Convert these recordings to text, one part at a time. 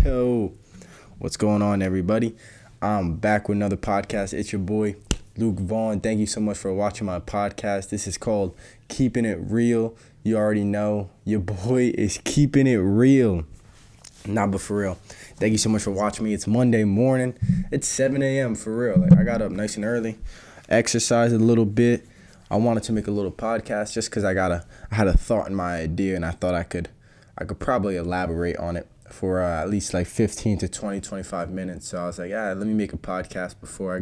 Yo, what's going on, everybody? I'm back with another podcast. It's your boy, Luke Vaughn. Thank you so much for watching my podcast. This is called Keeping It Real. You already know your boy is keeping it real. Nah, but for real. Thank you so much for watching me. It's Monday morning. It's 7 a.m. for real. I got up nice and early, exercised a little bit. I wanted to make a little podcast just because I had a thought in my idea, and I thought I could probably elaborate on it for at least like 15 to 20, 25 minutes. So I was like, let me make a podcast before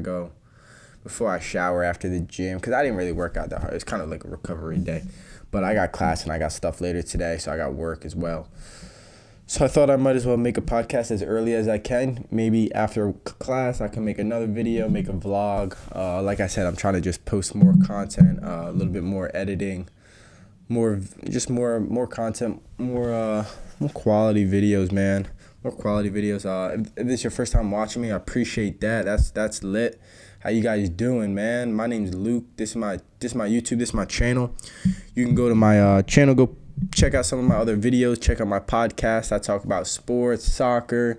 I shower after the gym, because I didn't really work out that hard. It's kind of like a recovery day. But I got class and I got stuff later today, so I got work as well. So I thought I might as well make a podcast as early as I can. Maybe after class, I can make another video, make a vlog. Like I said, I'm trying to just post more content, a little bit more editing, more content, more quality videos, man. More quality videos. If this is your first time watching me, I appreciate that. That's lit. How you guys doing, man? My name's Luke. This is my YouTube. This is my channel. You can go to my channel. Go check out some of my other videos. Check out my podcast. I talk about sports, soccer,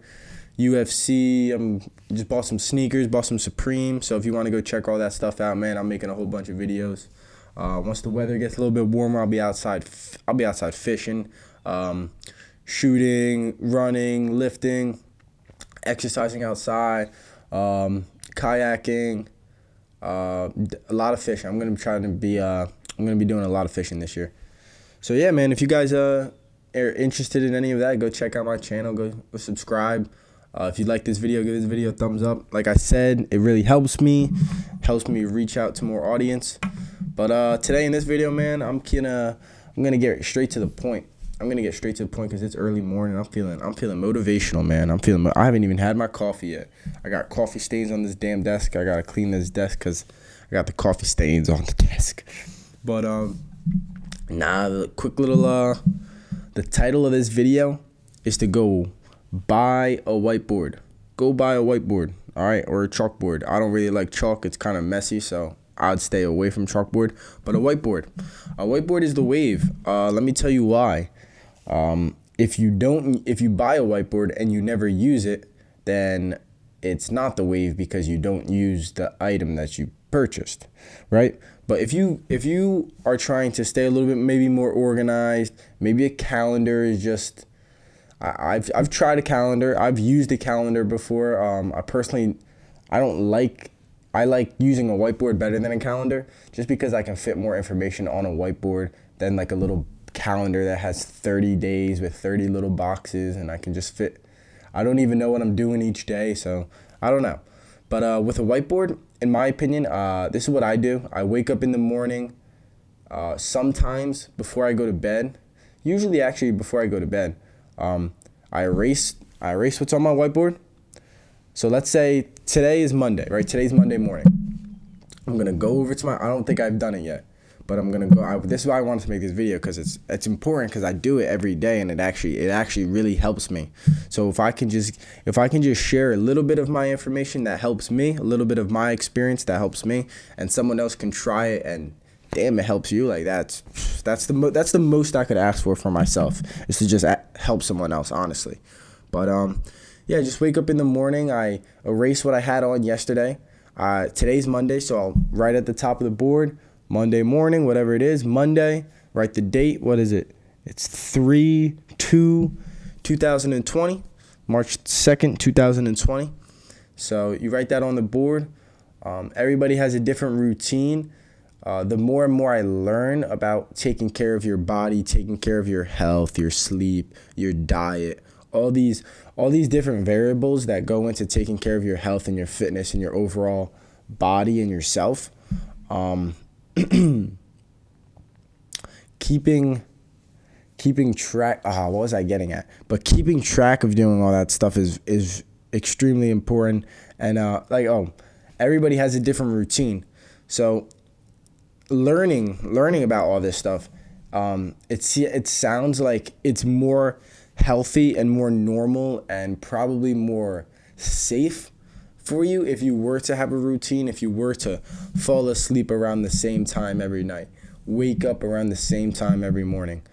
UFC. Just bought some sneakers, bought some Supreme. So if you want to go check all that stuff out, man, I'm making a whole bunch of videos. Once the weather gets a little bit warmer, I'll be outside fishing, shooting, running, lifting, exercising outside, kayaking, a lot of fishing. I'm gonna be doing a lot of fishing this year. So yeah, man, if you guys are interested in any of that, go check out my channel, go subscribe. If you like this video, give this video a thumbs up. Like I said, it really helps me reach out to more audience. But today in this video, man, I'm gonna get straight to the point. I'm gonna get straight to the point because it's early morning. I'm feeling motivational, man. I haven't even had my coffee yet. I got coffee stains on this damn desk. I gotta clean this desk because I got the coffee stains on the desk. But the quick little the title of this video is to go buy a whiteboard. Go buy a whiteboard, all right, or a chalkboard. I don't really like chalk. It's kind of messy, so I'd stay away from chalkboard. But a whiteboard is the wave. Let me tell you why. If you buy a whiteboard and you never use it, then it's not the wave because you don't use the item that you purchased, right? But if you are trying to stay a little bit maybe more organized, maybe a calendar is just. I've tried a calendar. I've used a calendar before. I like using a whiteboard better than a calendar, just because I can fit more information on a whiteboard than like a little calendar that has 30 days with 30 little boxes, and I can just fit. I don't even know what I'm doing each day, so I don't know. But with a whiteboard, in my opinion, this is what I do. I wake up in the morning, sometimes before I go to bed. Usually, actually, before I go to bed, I erase what's on my whiteboard. So let's say today is Monday, right? Today's Monday morning. I'm going to go over to I don't think I've done it yet, but I'm going to go. This is why I wanted to make this video, because it's important, because I do it every day, and it actually really helps me. So if I can just share a little bit of my information that helps me, a little bit of my experience that helps me, and someone else can try it and damn, it helps you. Like that's the most I could ask for myself, is to just help someone else, honestly. But yeah, just wake up in the morning. I erase what I had on yesterday. Today's Monday, so I'll write at the top of the board, Monday morning, whatever it is, Monday. Write the date. What is it? It's 3/2/2020, March 2nd, 2020. So you write that on the board. Everybody has a different routine. The more and more I learn about taking care of your body, taking care of your health, your sleep, your diet, all these different variables that go into taking care of your health and your fitness and your overall body and yourself. Keeping track. What was I getting at? But keeping track of doing all that stuff is extremely important. And everybody has a different routine. So learning about all this stuff, it sounds like it's more healthy and more normal and probably more safe for you if you were to have a routine, if you were to fall asleep around the same time every night, wake up around the same time every morning.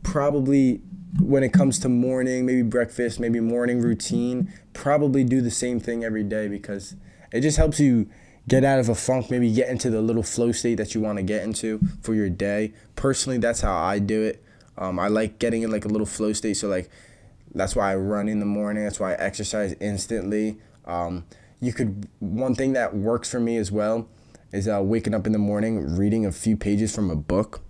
Probably when it comes to morning, maybe breakfast, maybe morning routine, probably do the same thing every day, because it just helps you get out of a funk, maybe get into the little flow state that you want to get into for your day. Personally, that's how I do it. I like getting in like a little flow state. So like, that's why I run in the morning. That's why I exercise instantly. One thing that works for me as well is waking up in the morning, reading a few pages from a book.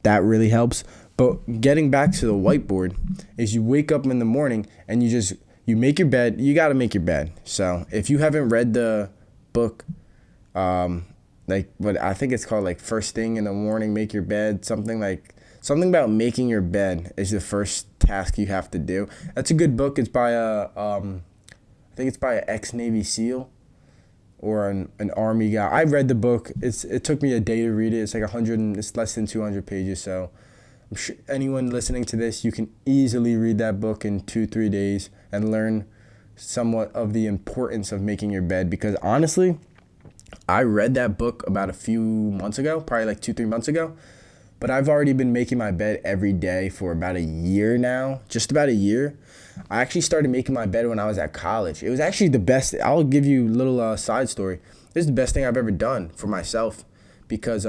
That really helps. But getting back to the whiteboard is you wake up in the morning and you make your bed. You got to make your bed. So if you haven't read the book, like what I think it's called, like First Thing in the Morning, Make Your Bed, something about making your bed is the first task you have to do. That's a good book. It's by I think it's by an ex-Navy SEAL or an Army guy. I read the book. It took me a day to read it. It's like it's less than 200 pages. So I'm sure anyone listening to this, you can easily read that book in 2-3 days and learn somewhat of the importance of making your bed. Because honestly, I read that book about a few months ago, probably like 2-3 months ago. But I've already been making my bed every day for about a year now, just about a year. I actually started making my bed when I was at college. It was actually the best. I'll give you a little side story. This is the best thing I've ever done for myself, because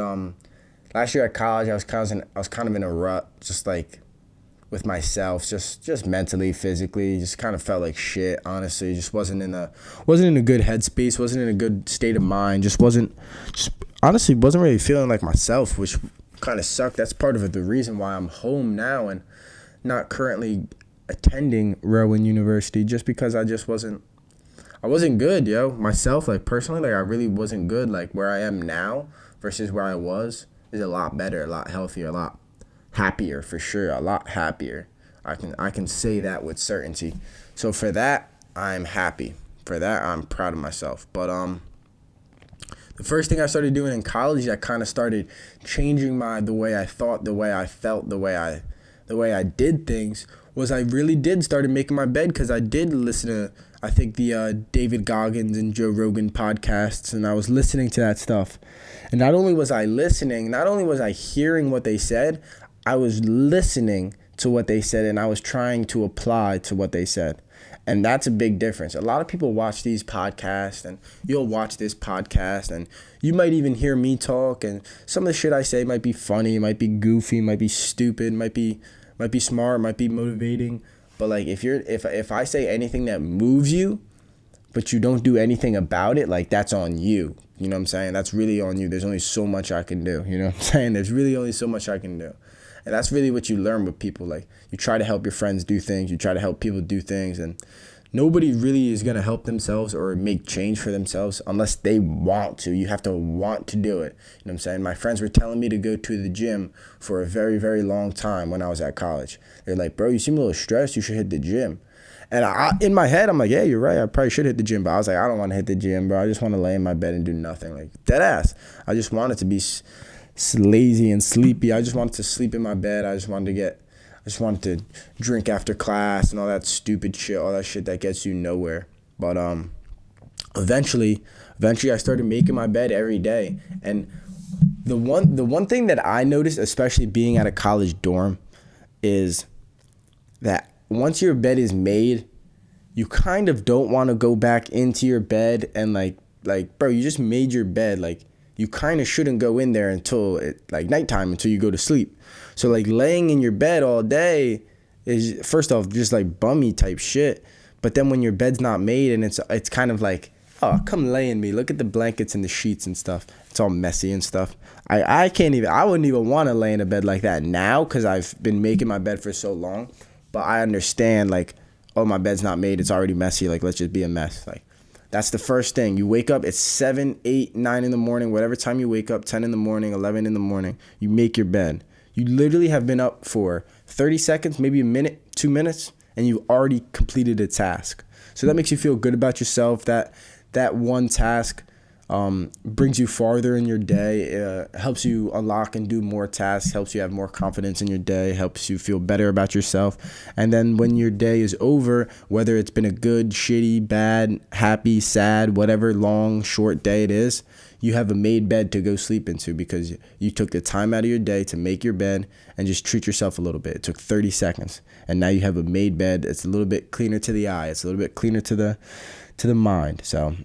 last year at college I was kind of in a rut, just like with myself, just mentally, physically, just kind of felt like shit. Honestly, just wasn't in a good headspace, wasn't in a good state of mind. Honestly wasn't really feeling like myself, which kind of sucked. That's part of the reason why I'm home now and not currently attending Rowan University, just because I wasn't good, yo. Myself, like personally, like I really wasn't good. Like where I am now versus where I was is a lot better, a lot healthier, a lot happier, for sure, a lot happier. I can say that with certainty. So for that, I'm happy. For that, I'm proud of myself. But the first thing I started doing in college, I kind of started changing the way I thought, the way I felt, the way I did things, was I really did started making my bed, because I did listen to, I think, the David Goggins and Joe Rogan podcasts, and I was listening to that stuff. And not only was I listening, not only was I hearing what they said, I was listening to what they said, and I was trying to apply to what they said. And that's a big difference. A lot of people watch these podcasts, and you'll watch this podcast, and you might even hear me talk, and some of the shit I say might be funny, might be goofy, might be stupid, might be smart, might be motivating. But like if I say anything that moves you, but you don't do anything about it, like that's on you. You know what I'm saying? That's really on you. There's only so much I can do. You know what I'm saying? There's really only so much I can do. And that's really what you learn with people. Like, you try to help your friends do things. You try to help people do things. And nobody really is going to help themselves or make change for themselves unless they want to. You have to want to do it. You know what I'm saying? My friends were telling me to go to the gym for a very, very long time when I was at college. They're like, bro, you seem a little stressed. You should hit the gym. And in my head, I'm like, yeah, you're right. I probably should hit the gym. But I was like, I don't want to hit the gym, bro. I just want to lay in my bed and do nothing. Like, dead ass. I just wanted to be lazy and sleepy. I just wanted to sleep in my bed. I just wanted to drink after class and all that stupid shit, all that shit that gets you nowhere. But eventually I started making my bed every day. And the one thing that I noticed, especially being at a college dorm, is that once your bed is made, you kind of don't want to go back into your bed and like bro, you just made your bed. Like, you kind of shouldn't go in there until nighttime, until you go to sleep. So like laying in your bed all day is, first off, just like bummy type shit. But then when your bed's not made and it's kind of like, oh, come lay in me. Look at the blankets and the sheets and stuff. It's all messy and stuff. I wouldn't even want to lay in a bed like that now, because I've been making my bed for so long. But I understand, like, oh, my bed's not made. It's already messy. Like, let's just be a mess. Like, that's the first thing. You wake up, it's 7, 8, 9 in the morning, whatever time you wake up, 10 in the morning, 11 in the morning, you make your bed. You literally have been up for 30 seconds, maybe a minute, 2 minutes, and you already completed a task. So that makes you feel good about yourself. That one task brings you farther in your day, helps you unlock and do more tasks, helps you have more confidence in your day, helps you feel better about yourself. And then when your day is over, whether it's been a good, shitty, bad, happy, sad, whatever long, short day it is, you have a made bed to go sleep into because you took the time out of your day to make your bed and just treat yourself a little bit. It took 30 seconds. And now you have a made bed. It's a little bit cleaner to the eye. It's a little bit cleaner to the mind. So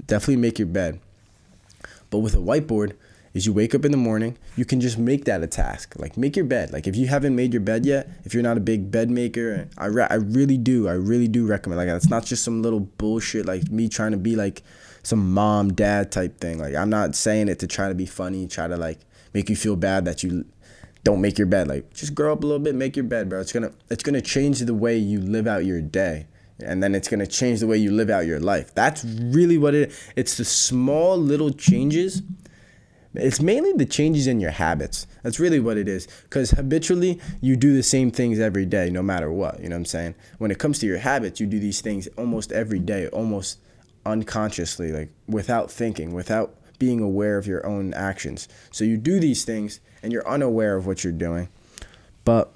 definitely make your bed. But with a whiteboard, is you wake up in the morning, you can just make that a task. Like, make your bed. Like, if you haven't made your bed yet, if you're not a big bed maker, I really do recommend. Like, it's not just some little bullshit like me trying to be like some mom, dad type thing. Like, I'm not saying it to try to be funny, try to like make you feel bad that you don't make your bed. Like, just grow up a little bit, make your bed, bro. It's gonna change the way you live out your day. And then it's going to change the way you live out your life. That's really what it's the small little changes. It's mainly the changes in your habits. That's really what it is. Because habitually, you do the same things every day, no matter what. You know what I'm saying? When it comes to your habits, you do these things almost every day, almost unconsciously, like without thinking, without being aware of your own actions. So you do these things and you're unaware of what you're doing. But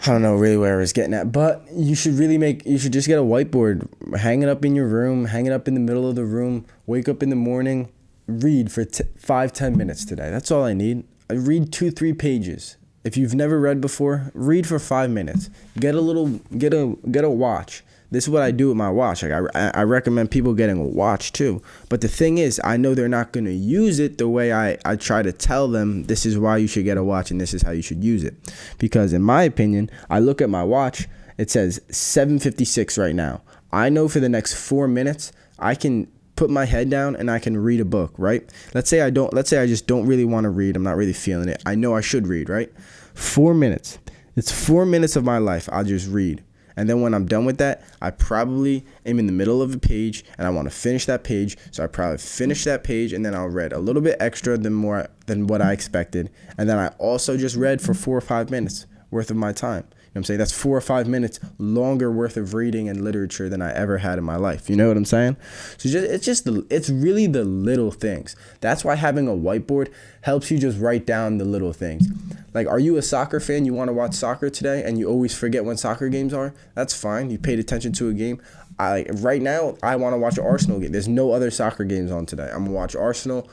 I don't know really where I was getting at, but you should just get a whiteboard, hang it up in your room, hang it up in the middle of the room, wake up in the morning, read for 5-10 minutes today. That's all I need. I read 2-3 pages. If you've never read before, read for 5 minutes. Get a watch. This is what I do with my watch. Like, I recommend people getting a watch too. But the thing is, I know they're not going to use it the way I try to tell them this is why you should get a watch and this is how you should use it. Because in my opinion, I look at my watch, it says 7:56 right now. I know for the next 4 minutes, I can put my head down and I can read a book, right? Let's say I just don't really want to read. I'm not really feeling it. I know I should read, right? 4 minutes. It's 4 minutes of my life. I'll just read. And then when I'm done with that, I probably am in the middle of a page and I want to finish that page. So I probably finish that page and then I'll read a little bit extra than what I expected. And then I also just read for 4 or 5 minutes worth of my time. You know what I'm saying? That's 4 or 5 minutes longer worth of reading and literature than I ever had in my life. You know what I'm saying? So it's really the little things. That's why having a whiteboard helps you just write down the little things. Like, are you a soccer fan? You want to watch soccer today and you always forget when soccer games are? That's fine. You paid attention to a game. Right now, I want to watch an Arsenal game. There's no other soccer games on today. I'm going to watch Arsenal.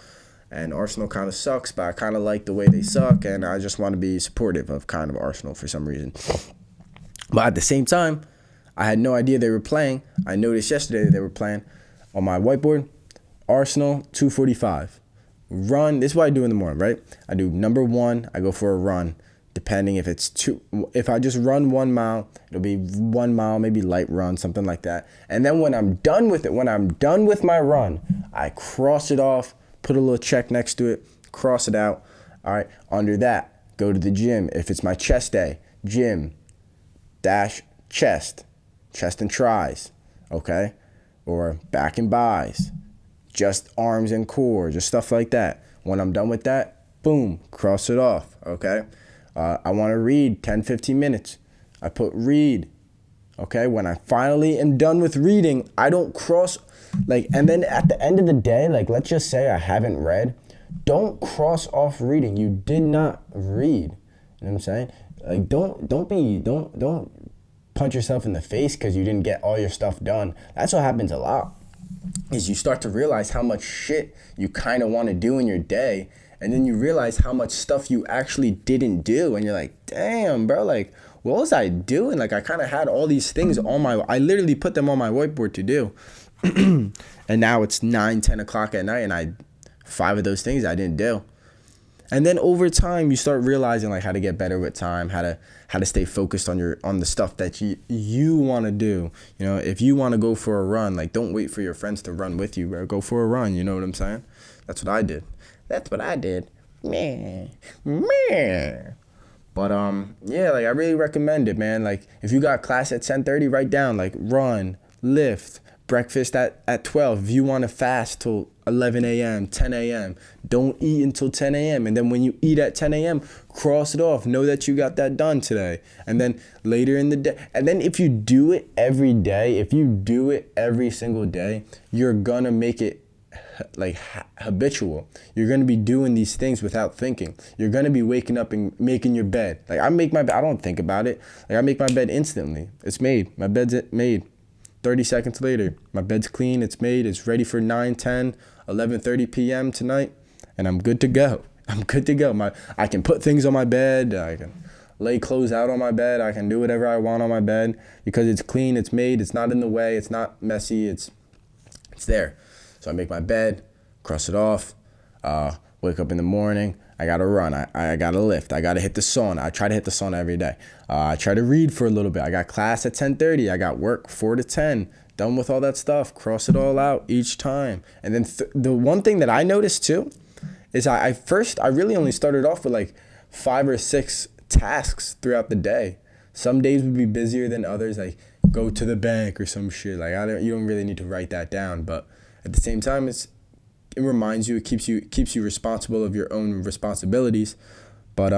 And Arsenal kind of sucks, but I kind of like the way they suck, and I just want to be supportive of kind of Arsenal for some reason. But at the same time, I had no idea they were playing. I noticed yesterday that they were playing on my whiteboard. Arsenal, 2:45. Run. This is what I do in the morning, right? I do number 1. I go for a run. Depending if it's if I just run 1 mile, it'll be 1 mile, maybe light run, something like that. And then when I'm done with it, when I'm done with my run, I cross it off. Put a little check next to it, cross it out. All right, under that, go to the gym. If it's my chest day, gym, dash chest and tries, okay? Or back and buys, just arms and core, just stuff like that. When I'm done with that, boom, cross it off, okay? I want to read 10, 15 minutes. I put read, okay? When I finally am done with reading, I don't cross. Like, and then at the end of the day, like, let's just say I haven't read, don't cross off reading. You did not read. You know what I'm saying? Like, don't punch yourself in the face because you didn't get all your stuff done. That's what happens a lot, is you start to realize how much shit you kind of want to do in your day, and then you realize how much stuff you actually didn't do, and you're like, damn, bro, like, what was I doing? Like, I kind of had all these things I literally put them on my whiteboard to do. And now it's 9-10 o'clock at night and 5 of those things I didn't do. And then over time you start realizing like how to get better with time, how to stay focused on the stuff that you want to do. You know, if you want to go for a run, like, don't wait for your friends to run with you, bro. Go for a run. You know what I'm saying? That's what I did. Man. But yeah, like, I really recommend it, man. Like, if you got class at 10:30, write down like run, lift, breakfast at 12. If you want to fast till 11 a.m., 10 a.m., don't eat until 10 a.m. And then when you eat at 10 a.m., cross it off. Know that you got that done today. And then later in the day, and then if you do it every day, if you do it every single day, you're gonna make it like habitual. You're gonna be doing these things without thinking. You're gonna be waking up and making your bed. Like, I make my bed. I don't think about it. Like, I make my bed instantly. It's made. My bed's made. 30 seconds later, my bed's clean, it's made, it's ready for 9, 10, 11:30 p.m. tonight, and I'm good to go. I'm good to go. I can put things on my bed. I can lay clothes out on my bed. I can do whatever I want on my bed because it's clean, it's made, it's not in the way, it's not messy, it's there. So I make my bed, cross it off, wake up in the morning. I got to run. I got to lift. I got to hit the sauna. I try to hit the sauna every day. I try to read for a little bit. I got class at 10:30. I got work 4 to 10. Done with all that stuff. Cross it all out each time. And then the one thing that I noticed too is I really only started off with like 5 or 6 tasks throughout the day. Some days would be busier than others. Like go to the bank or some shit. Like you don't really need to write that down. But at the same time, it reminds you, it keeps you responsible of your own responsibilities, but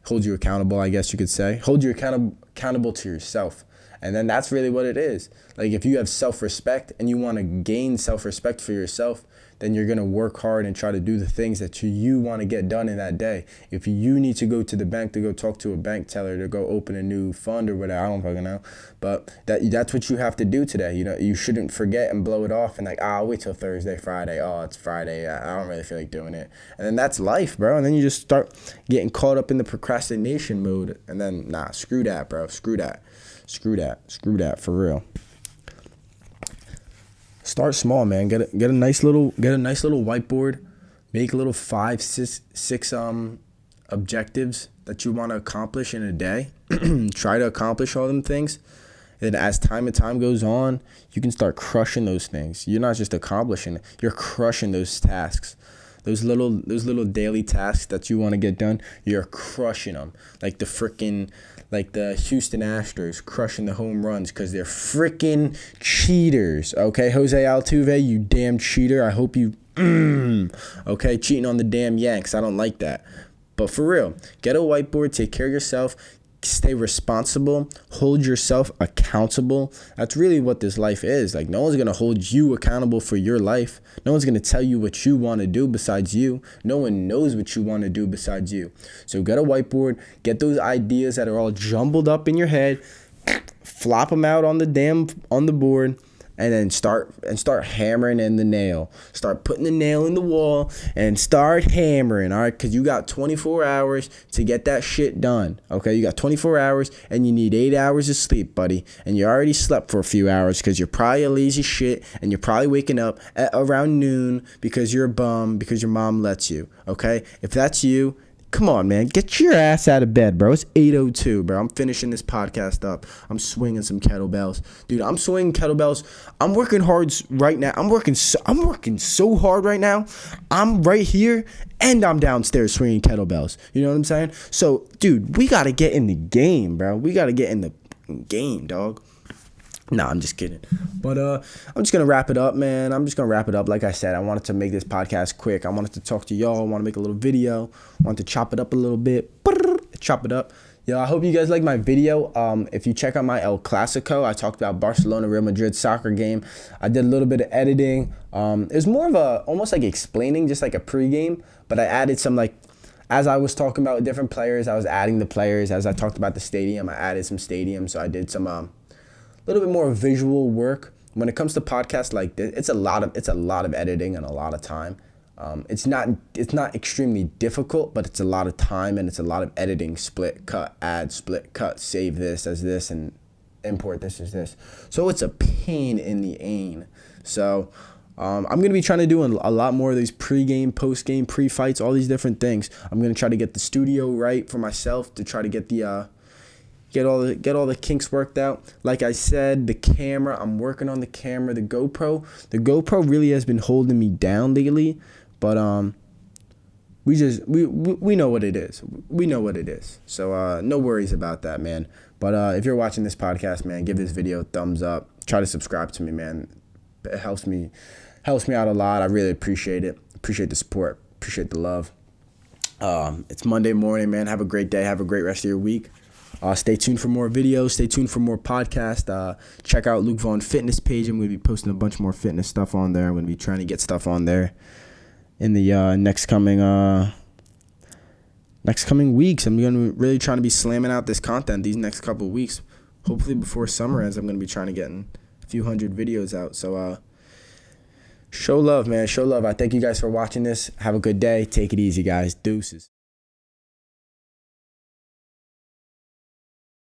holds you accountable, I guess you could say. Hold you accountable to yourself. And then that's really what it is. Like if you have self-respect and you want to gain self-respect for yourself, then you're going to work hard and try to do the things that you want to get done in that day. If you need to go to the bank to go talk to a bank teller to go open a new fund or whatever, I don't fucking know. But that's what you have to do today. You know, you shouldn't forget and blow it off and like, I'll wait till Thursday, Friday. Oh, it's Friday. I don't really feel like doing it. And then that's life, bro. And then you just start getting caught up in the procrastination mode. And then, screw that, bro. Screw that for real. Start small, man. Get a nice little whiteboard. Make little 5, 6 objectives that you want to accomplish in a day. Try to accomplish all them things. And as time goes on, you can start crushing those things. You're not just accomplishing it, you're crushing those tasks. Those little daily tasks that you want to get done, you're crushing them. Like the Houston Astros crushing the home runs because they're freaking cheaters. Okay, Jose Altuve, you damn cheater. I hope you, okay, cheating on the damn Yanks. I don't like that. But for real, get a whiteboard, take care of yourself, stay responsible, hold yourself accountable. That's really what this life is. Like, no one's going to hold you accountable for your life. No one's going to tell you what you want to do besides you. No one knows what you want to do besides you. So get a whiteboard, get those ideas that are all jumbled up in your head, flop them out on the board, and then start hammering in the nail. Start putting the nail in the wall and start hammering, all right? Because you got 24 hours to get that shit done, okay? You got 24 hours, and you need 8 hours of sleep, buddy. And you already slept for a few hours because you're probably a lazy shit, and you're probably waking up at around noon because you're a bum because your mom lets you, okay? If that's you, come on, man. Get your ass out of bed, bro. It's 8:02, bro. I'm finishing this podcast up. I'm swinging some kettlebells. Dude, I'm swinging kettlebells. I'm working hard right now. I'm working so hard right now. I'm right here, and I'm downstairs swinging kettlebells. You know what I'm saying? So, dude, we got to get in the game, bro. We got to get in the game, dog. Nah, I'm just kidding. But I'm just going to wrap it up, man. I'm just going to wrap it up. Like I said, I wanted to make this podcast quick. I wanted to talk to y'all. I want to make a little video. I wanted to chop it up a little bit. Chop it up. Yo, I hope you guys like my video. If you check out my El Clasico, I talked about Barcelona-Real Madrid soccer game. I did a little bit of editing. It was more of almost like explaining, just like a pregame. But I added some as I was talking about different players, I was adding the players. As I talked about the stadium, I added some stadiums. So I did some little bit more visual work. When it comes to podcasts like this, it's a lot of editing and a lot of time. It's not extremely difficult, but it's a lot of time and it's a lot of editing, split, cut, add, split, cut, save this as this and import this as this. So it's a pain in the ain. So I'm going to be trying to do a lot more of these pre-game, post-game, pre-fights, all these different things. I'm going to try to get the studio right for myself to try to get get all the kinks worked out. Like I said, the camera, I'm working on the camera, the GoPro really has been holding me down lately, but we know what it is. We know what it is. So no worries about that, man. But if you're watching this podcast, man, give this video a thumbs up. Try to subscribe to me, man. It helps me out a lot. I really appreciate it. Appreciate the support. Appreciate the love. It's Monday morning, man. Have a great day. Have a great rest of your week. Stay tuned for more videos. Stay tuned for more podcasts. Check out Luke Vaughn Fitness page. I'm going to be posting a bunch more fitness stuff on there. I'm going to be trying to get stuff on there in the next coming weeks. I'm going to really trying to be slamming out this content these next couple of weeks. Hopefully before summer ends, I'm going to be trying to get few hundred videos out. So show love, man. Show love. I thank you guys for watching this. Have a good day. Take it easy, guys. Deuces.